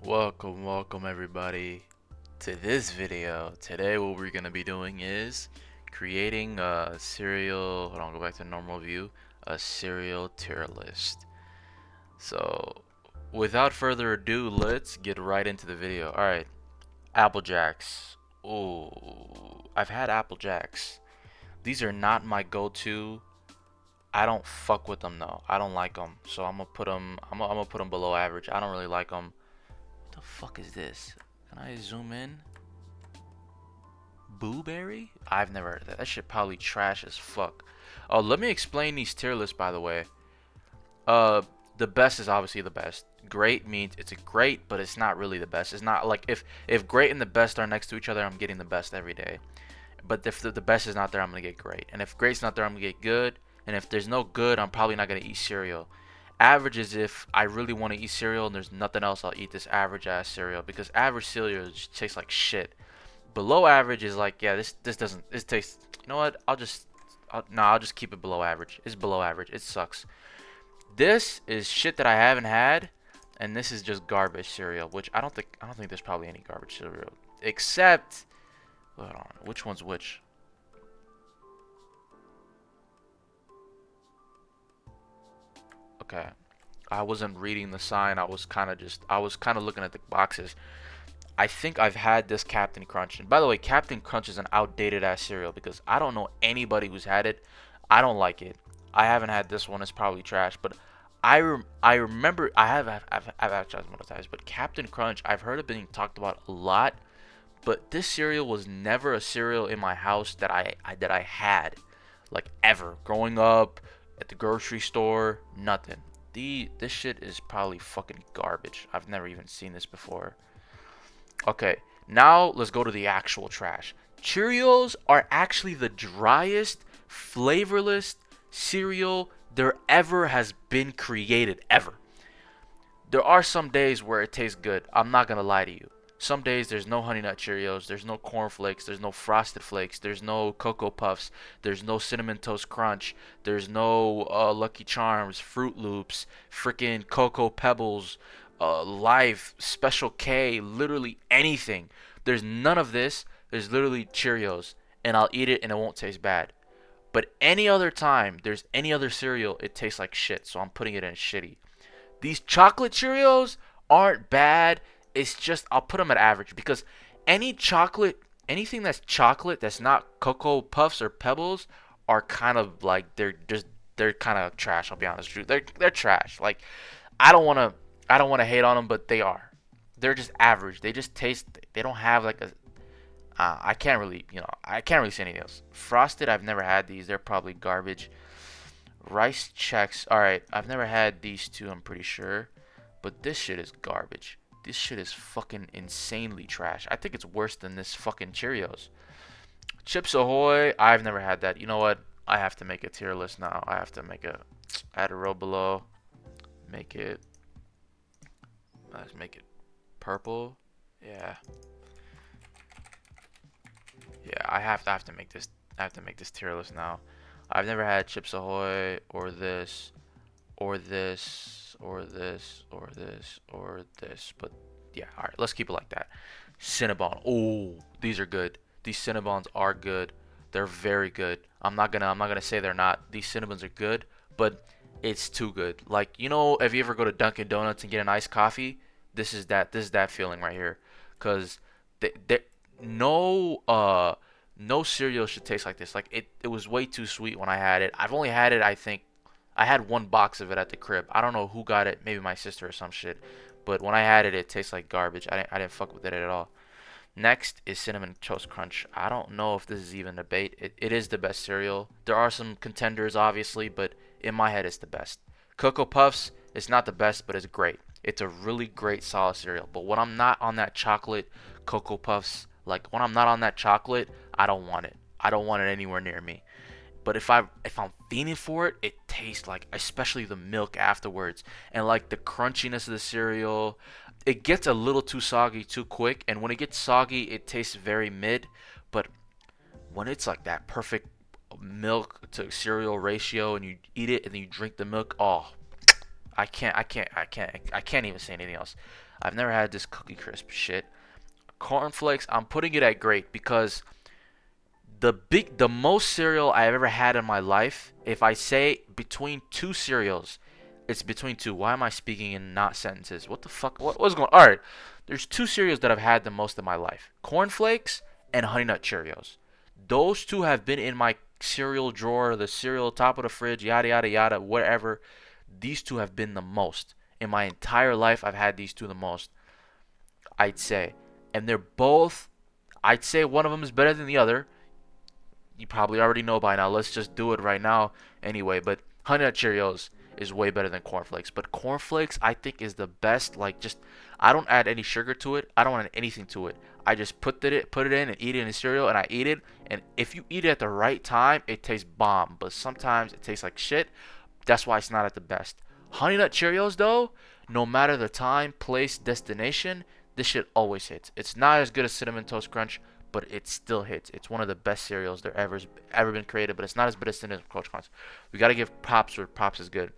Welcome everybody to this video. Today what we're gonna be doing is creating a serial, hold on, go back to normal view, a serial tier list. So without further ado, let's get right into the video. Alright, Apple Jacks. Ooh, I've had Apple Jacks. These are not my go-to. I don't fuck with them though. I don't like them. So I'm gonna put them, I'm gonna put them below average. I don't really like them. What the fuck is this? Can I zoom in? Booberry? I've never heard of that. That shit probably trash as fuck. Oh, let me explain these tier lists, by the way. Uh, the best is obviously the best. Great means it's a great, but it's not really the best. It's not like if great and the best are next to each other, I'm getting the best every day. But if the best is not there, I'm gonna get great. And if great's not there, I'm gonna get good. And if there's no good, I'm probably not gonna eat cereal. Average is if I really want to eat cereal and there's nothing else, I'll eat this average ass cereal because average cereal just tastes like shit. Below average is like, yeah, this tastes. You know what? I'll just keep it below average. It's below average. It sucks. This is shit that I haven't had, and this is just garbage cereal, which I don't think there's probably any garbage cereal except. Hold on, which one's which? Okay, I wasn't reading the sign. I was kind of looking at the boxes. I think I've had this Captain Crunch. And by the way, Captain Crunch is an outdated ass cereal because I don't know anybody who's had it. I don't like it. I haven't had this one. It's probably trash. But I remember I've had it multiple times. But Captain Crunch, I've heard it being talked about a lot. But this cereal was never a cereal in my house that I had, like ever. Growing up at the grocery store, nothing. This shit is probably fucking garbage. I've never even seen this before. Okay, now let's go to the actual trash. Cheerios are actually the driest, flavorless cereal there ever has been created, ever. There are some days where it tastes good. I'm not gonna lie to you. Some days there's no Honey Nut Cheerios, there's no Corn Flakes, there's no Frosted Flakes, there's no Cocoa Puffs, there's no Cinnamon Toast Crunch, there's no Lucky Charms, Fruit Loops, freaking Cocoa Pebbles, Life, Special K, literally anything. There's none of this. There's literally Cheerios, and I'll eat it and it won't taste bad. But any other time there's any other cereal, it tastes like shit, so I'm putting it in shitty. These chocolate Cheerios aren't bad. It's just I'll put them at average because any chocolate, anything that's chocolate that's not Cocoa Puffs or Pebbles are kind of like they're kind of trash. I'll be honest with you. They're trash. Like I don't wanna I don't wanna hate on them, but they are. They're just average. They just taste. They don't have like a. I can't really I can't really say anything else. Frosted, I've never had these. They're probably garbage. Rice checks. All right, I've never had these two. I'm pretty sure, but this shit is garbage. This shit is fucking insanely trash. I think it's worse than this fucking Cheerios. Chips Ahoy. I've never had that. You know what? I have to make a tier list now. I have to add a row below. Make it. Let's make it purple. Yeah. Yeah. I have to make this. I have to make this tier list now. I've never had Chips Ahoy or this or this or this or this or this. But yeah, all right, let's keep it like that. Cinnabon. Oh, these are good. These Cinnabons are good. They're very good. I'm not gonna say they're not. These Cinnabons are good, but it's too good. Like if you ever go to Dunkin' Donuts and get an iced coffee, this is that feeling right here. Cause they no no cereal should taste like this. Like it was way too sweet when I had it. I've only had it I think I had one box of it at the crib. I don't know who got it, maybe my sister or some shit. But when I had it, it tastes like garbage. I didn't fuck with it at all. Next is Cinnamon Toast Crunch. I don't know if this is even a debate. It is the best cereal. There are some contenders, obviously, but in my head, it's the best. Cocoa Puffs, it's not the best, but it's great. It's a really great, solid cereal. But when I'm not on that chocolate Cocoa Puffs, like when I'm not on that chocolate, I don't want it. I don't want it anywhere near me. But if I'm fiending for it, it tastes like, especially the milk afterwards, and like the crunchiness of the cereal. It gets a little too soggy too quick, and when it gets soggy, it tastes very mid. But when it's like that perfect milk to cereal ratio, and you eat it and then you drink the milk, oh, I can't even say anything else. I've never had this Cookie Crisp shit. Cornflakes, I'm putting it at great because the most cereal I've ever had in my life, if I say between two cereals, it's between two. Why am I speaking in not sentences? What the fuck? What's going on? Alright. There's two cereals that I've had the most in my life. Cornflakes and Honey Nut Cheerios. Those two have been in my cereal drawer, the cereal top of the fridge, yada yada yada, whatever. These two have been the most. In my entire life I've had these two the most, I'd say. And they're both, I'd say one of them is better than the other. You probably already know by now. Let's just do it right now anyway. But Honey Nut Cheerios is way better than cornflakes. But cornflakes, I think, is the best. Like, just I don't add any sugar to it. I don't add anything to it. I just put it in and eat it in cereal, and I eat it. And if you eat it at the right time, it tastes bomb. But sometimes it tastes like shit. That's why it's not at the best. Honey Nut Cheerios, though, no matter the time, place, destination, this shit always hits. It's not as good as Cinnamon Toast Crunch, but it still hits. It's one of the best cereals there ever been created, but it's not as bad as Cinnamon Toast Crunch. We gotta give props where props is good.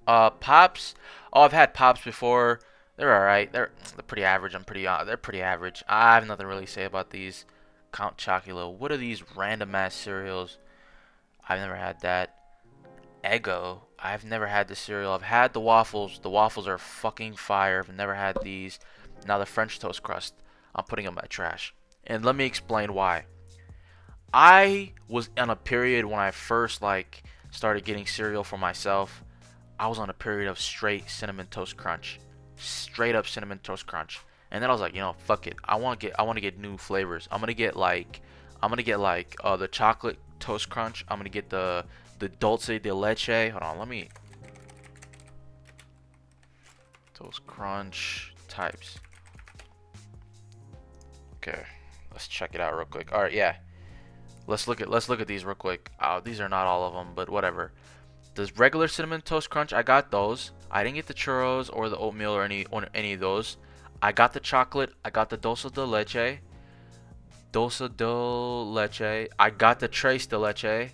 Pops. Oh, I've had Pops before. They're alright. They're pretty average. They're pretty average. I have nothing really to say about these. Count Chocula. What are these random ass cereals? I've never had that. Eggo. I've never had the cereal. I've had the waffles. The waffles are fucking fire. I've never had these. Now the French toast crust. I'm putting them in my trash. And let me explain why. I was on a period when I first started getting cereal for myself. I was on a period of straight cinnamon toast crunch. Straight up cinnamon toast crunch. And then I was like, fuck it. I want to get new flavors. I'm going to get the chocolate toast crunch. I'm going to get the dulce de leche. Hold on, let me toast crunch types. Okay, let's check it out real quick. All right, yeah. Let's look at these real quick. These are not all of them, but whatever. The regular cinnamon toast crunch, I got those. I didn't get the churros or the oatmeal or any of those. I got the chocolate. I got the dulce de leche. Dulce de leche. I got the tres de leche.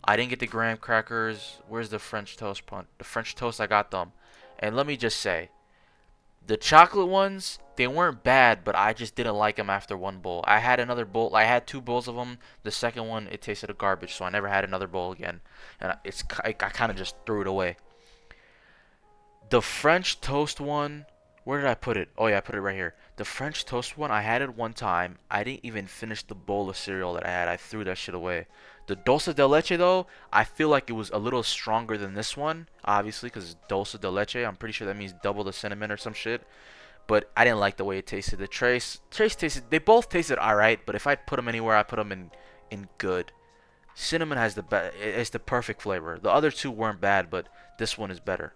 I didn't get the graham crackers. Where's the French toast punch? The French toast, I got them. And let me just say, the chocolate ones, they weren't bad, but I just didn't like them after one bowl. I had another bowl. I had 2 bowls of them. The second one, it tasted of garbage, so I never had another bowl again. And I kind of just threw it away. The French toast one, where did I put it? Oh yeah, I put it right here. The French toast one, I had it one time. I didn't even finish the bowl of cereal that I had. I threw that shit away. The dulce de leche, though, I feel like it was a little stronger than this one, obviously, because it's dulce de leche. I'm pretty sure that means double the cinnamon or some shit. But I didn't like the way it tasted. The trace tasted, they both tasted alright, but if I put them anywhere, I put them in good. Cinnamon has it's the perfect flavor. The other two weren't bad, but this one is better.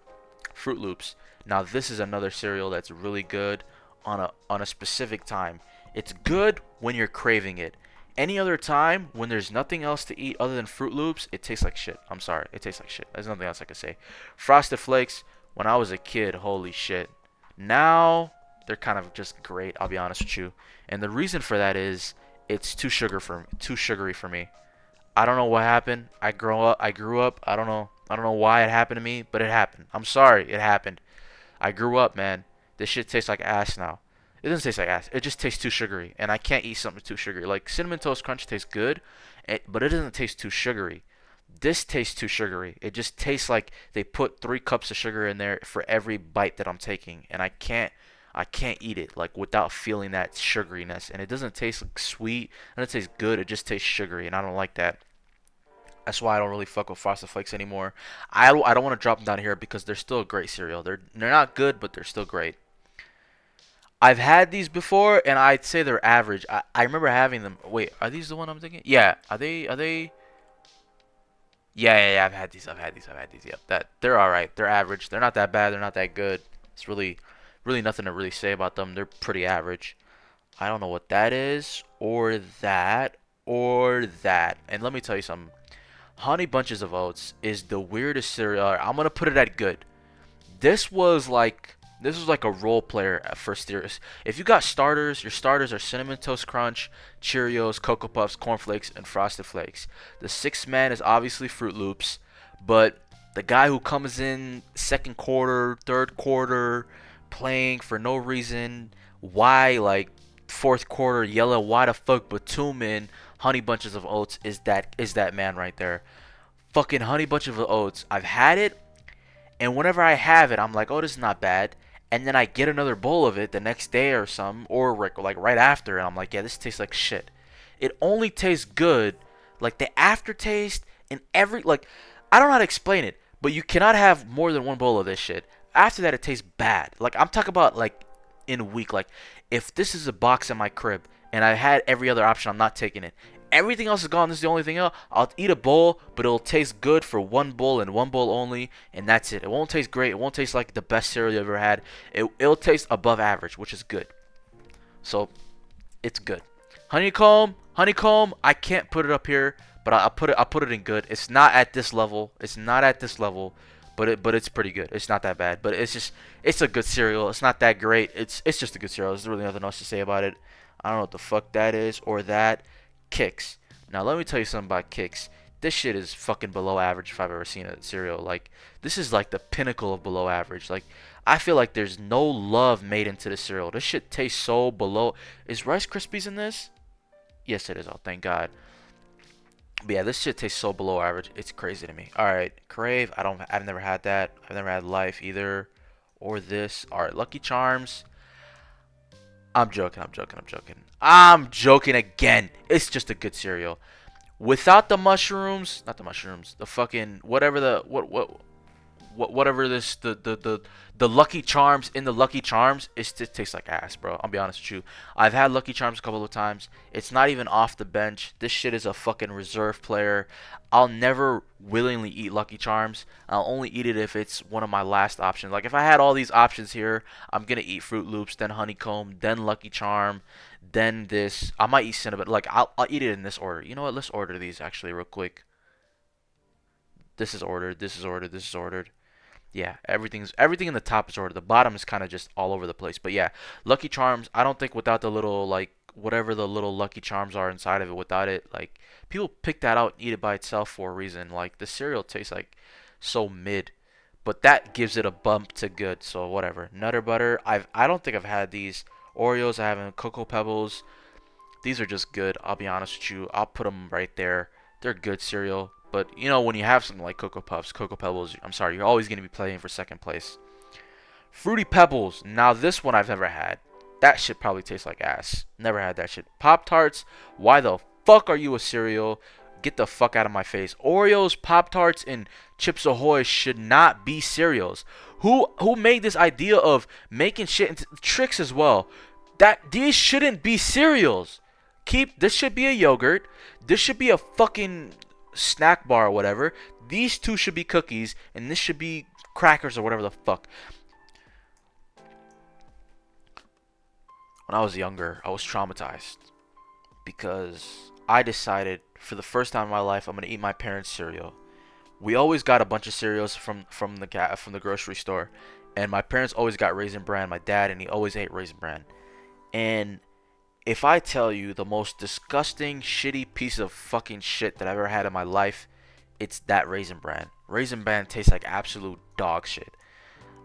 Fruit Loops. Now this is another cereal that's really good on a specific time. It's good when you're craving it. Any other time when there's nothing else to eat other than Fruit Loops, it tastes like shit. I'm sorry, it tastes like shit. There's nothing else I can say. Frosted Flakes, when I was a kid, holy shit. Now they're kind of just great, I'll be honest with you. And the reason for that is it's too sugary for me. I don't know what happened. I grew up. I don't know why it happened to me, but it happened. I'm sorry, it happened. I grew up, man. This shit tastes like ass now. It doesn't taste like ass. It just tastes too sugary, and I can't eat something too sugary. Like Cinnamon Toast Crunch tastes good, but it doesn't taste too sugary. This tastes too sugary. It just tastes like they put 3 cups of sugar in there for every bite that I'm taking, and I can't eat it like without feeling that sugariness. And it doesn't taste like sweet. It doesn't taste good. It just tastes sugary, and I don't like that. That's why I don't really fuck with Frosted Flakes anymore. I don't want to drop them down here because they're still a great cereal. They're not good, but they're still great. I've had these before, and I'd say they're average. I remember having them. Wait, are these the one I'm thinking? Yeah. Are they? Yeah. I've had these. Yep. They're all right. They're average. They're not that bad. They're not that good. It's really nothing to really say about them. They're pretty average. I don't know what that is, or that, or that. And let me tell you something. Honey Bunches of Oats is the weirdest cereal. I'm gonna put it at good. This was like a role player at first years. If you got starters, your starters are Cinnamon Toast Crunch, Cheerios, Cocoa Puffs, Corn Flakes, and Frosted Flakes. The sixth man is obviously Fruit Loops, but The guy who comes in second quarter, third quarter, playing for no reason. Why, like, fourth quarter, yelling, why the fuck Batum in Honey Bunches of Oats is that man right there. Fucking Honey Bunch of Oats. I've had it, and whenever I have it, I'm like, oh, this is not bad. And then I get another bowl of it the next day or something, or like right after, and I'm like, yeah, this tastes like shit. It only tastes good, like the aftertaste and like, I don't know how to explain it, but you cannot have more than one bowl of this shit. After that, it tastes bad. Like, I'm talking about like in a week. Like, if this is a box in my crib and I had every other option, I'm not taking it. Everything else is gone. This is the only thing else. I'll eat a bowl, but it'll taste good for one bowl and one bowl only, and that's it. It won't taste great. It won't taste like the best cereal you ever had. It'll taste above average, which is good. So, it's good. Honeycomb. I can't put it up here, but I'll put it in good. It's not at this level. But it's pretty good. It's not that bad. But it's a good cereal. It's not that great. It's just a good cereal. There's really nothing else to say about it. I don't know what the fuck that is or that. Kicks. Now let me tell you something about Kicks. This shit is fucking below average if I've ever seen a cereal. Like, this is like the pinnacle of below average. Like, I feel like there's no love made into the cereal. This shit tastes so below. Is Rice Krispies in this? Yes, it is. Oh, thank God. But yeah, this shit tastes so below average. It's crazy to me. All right, Crave. I've never had that. I've never had Life either, or this. All right, Lucky Charms. I'm joking. I'm joking again. It's just a good cereal. Without the mushrooms, not the mushrooms, the fucking whatever the whatever this the Lucky Charms in the Lucky Charms, it tastes like ass, bro. I'll be honest with you. I've had Lucky Charms a couple of times. It's not even off the bench. This shit is a fucking reserve player. I'll never willingly eat Lucky Charms. I'll only eat it if it's one of my last options. Like, if I had all these options here, I'm gonna eat Fruit Loops, then Honeycomb, then Lucky Charm, then this. I might eat Cinnabon. Like, I'll eat it in this order. You know what? Let's order these actually real quick. This is ordered. This is ordered. This is ordered. Yeah, everything in the top is ordered. The bottom is kind of just all over the place. But yeah, Lucky Charms. I don't think without the little, like, whatever the little Lucky Charms are inside of it, without it, like, people pick that out and eat it by itself for a reason. Like, the cereal tastes like so mid, but that gives it a bump to good. So whatever. Nutter Butter. I don't think I've had these. Oreos. I haven't. Cocoa Pebbles. These are just good. I'll be honest with you. I'll put them right there. They're good cereal. But, you know, when you have something like Cocoa Puffs, Cocoa Pebbles, I'm sorry, you're always going to be playing for second place. Fruity Pebbles. Now, this one I've never had. That shit probably tastes like ass. Never had that shit. Pop-Tarts. Why the fuck are you a cereal? Get the fuck out of my face. Oreos, Pop-Tarts, and Chips Ahoy should not be cereals. Who made this idea of making shit into tricks as well? These shouldn't be cereals. This should be a yogurt. This should be a fucking snack bar or whatever. These two should be cookies, and this should be crackers or whatever the fuck. When I was younger, I was traumatized because I decided for the first time in my life I'm gonna eat my parents' cereal. We always got a bunch of cereals from the grocery store, and my parents always got Raisin Bran. My dad, and he always ate Raisin Bran. And if I tell you the most disgusting, shitty piece of fucking shit that I've ever had in my life, it's that Raisin Bran. Raisin Bran tastes like absolute dog shit.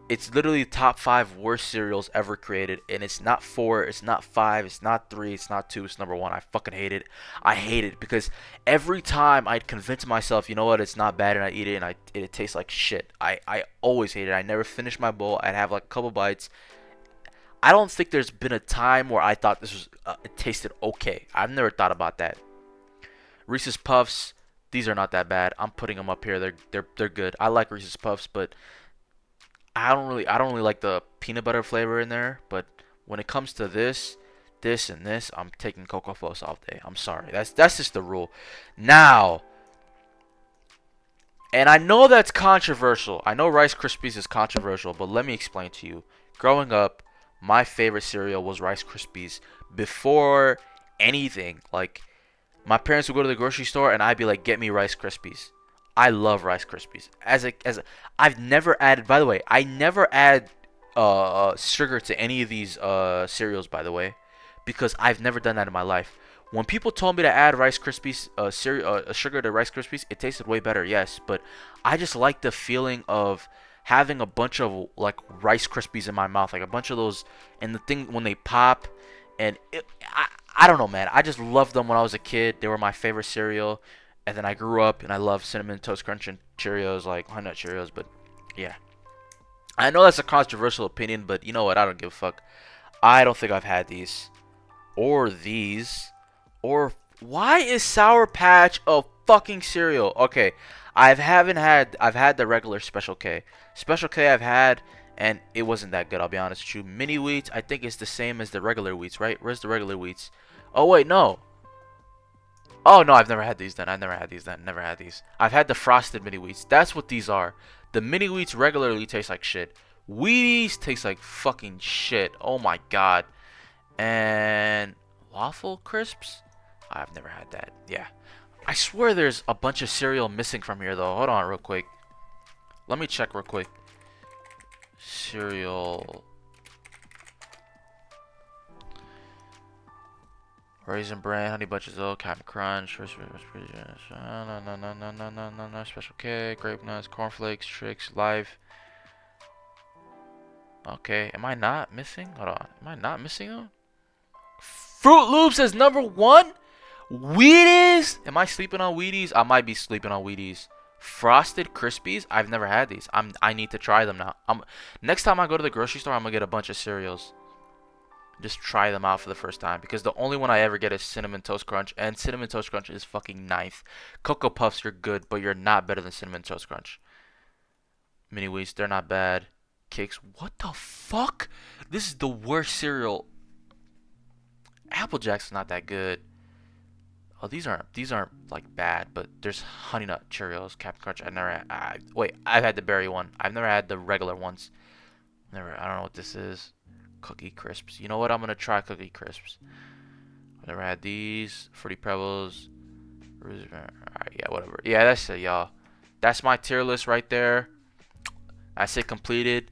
It's literally top 5 worst cereals ever created, and it's not 4, it's not 5, it's not 3, it's not 2, it's number 1. I fucking hate it. I hate it because every time I'd convince myself, you know what, it's not bad, and I eat it, and it tastes like shit. I always hate it. I never finish my bowl. I'd have like a couple bites. I don't think there's been a time where I thought this was it tasted okay. I've never thought about that. Reese's Puffs, these are not that bad. I'm putting them up here. They're good. I like Reese's Puffs, but I don't really like the peanut butter flavor in there. But when it comes to this, and this, I'm taking Cocoa Puffs all day. I'm sorry. That's just the rule. Now, and I know that's controversial. I know Rice Krispies is controversial, but let me explain to you. Growing up, my favorite cereal was Rice Krispies before anything. Like, my parents would go to the grocery store and I'd be like, "Get me Rice Krispies." I love Rice Krispies. I've never added. By the way, I never add sugar to any of these cereals. By the way, because I've never done that in my life. When people told me to add Rice Krispies, sugar to Rice Krispies, it tasted way better. Yes, but I just like the feeling of having a bunch of like Rice Krispies in my mouth, like a bunch of those, and the thing when they pop, and I don't know, man. I just loved them when I was a kid. They were my favorite cereal, and then I grew up and I love Cinnamon Toast Crunch and Cheerios, like Honey Nut Cheerios. But yeah, I know that's a controversial opinion, but you know what? I don't give a fuck. I don't think I've had these or these. Or why is Sour Patch a fucking cereal? Okay, I've had the regular Special K. Special K I've had and it wasn't that good, I'll be honest with you. Mini wheats, I think it's the same as the regular wheats, right? Where's the regular wheats? Oh wait, no. Oh no, I've never had these then. I've never had these then. Never had these. I've had the frosted mini wheats. That's what these are. The mini wheats regularly taste like shit. Wheaties taste like fucking shit. Oh my god. And waffle crisps? I've never had that. Yeah. I swear there's a bunch of cereal missing from here though. Hold on real quick. Let me check real quick. Cereal. Raisin Bran, Honey Bunches of Oat, Captain Crunch, no, Special K, Grape Nuts, Cornflakes, Trix, Live. Okay, am I not missing? Hold on. Am I not missing them? Fruit Loops is number one? Wheaties? Am I sleeping on Wheaties? I might be sleeping on Wheaties. Frosted Krispies? I've never had these. I need to try them now. Next time I go to the grocery store, I'm gonna get a bunch of cereals. Just try them out for the first time because the only one I ever get is Cinnamon Toast Crunch, and Cinnamon Toast Crunch is fucking ninth. Cocoa Puffs, you're good, but you're not better than Cinnamon Toast Crunch. Mini Wheats, they're not bad. Cakes, what the fuck? This is the worst cereal. Apple Jack's not that good. Oh, these aren't like bad, but there's Honey Nut Cheerios, Captain Crunch. I never had, wait, I've had the berry one. I've never had the regular ones. Never. I don't know what this is. Cookie Crisps. You know what? I'm gonna try Cookie Crisps. I've never had these. Fruity Pebbles. Alright, yeah, whatever. Yeah, that's it, y'all. That's my tier list right there. I say completed.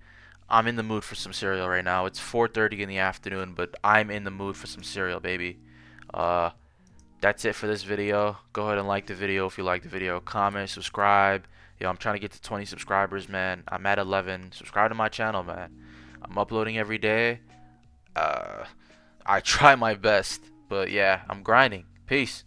I'm in the mood for some cereal right now. It's 4:30 in the afternoon, but I'm in the mood for some cereal, baby. That's it for this video. Go ahead and like the video if you like the video. Comment, subscribe. Yo, I'm trying to get to 20 subscribers, man. I'm at 11. Subscribe to my channel, man. I'm uploading every day. I try my best, but yeah, I'm grinding. Peace.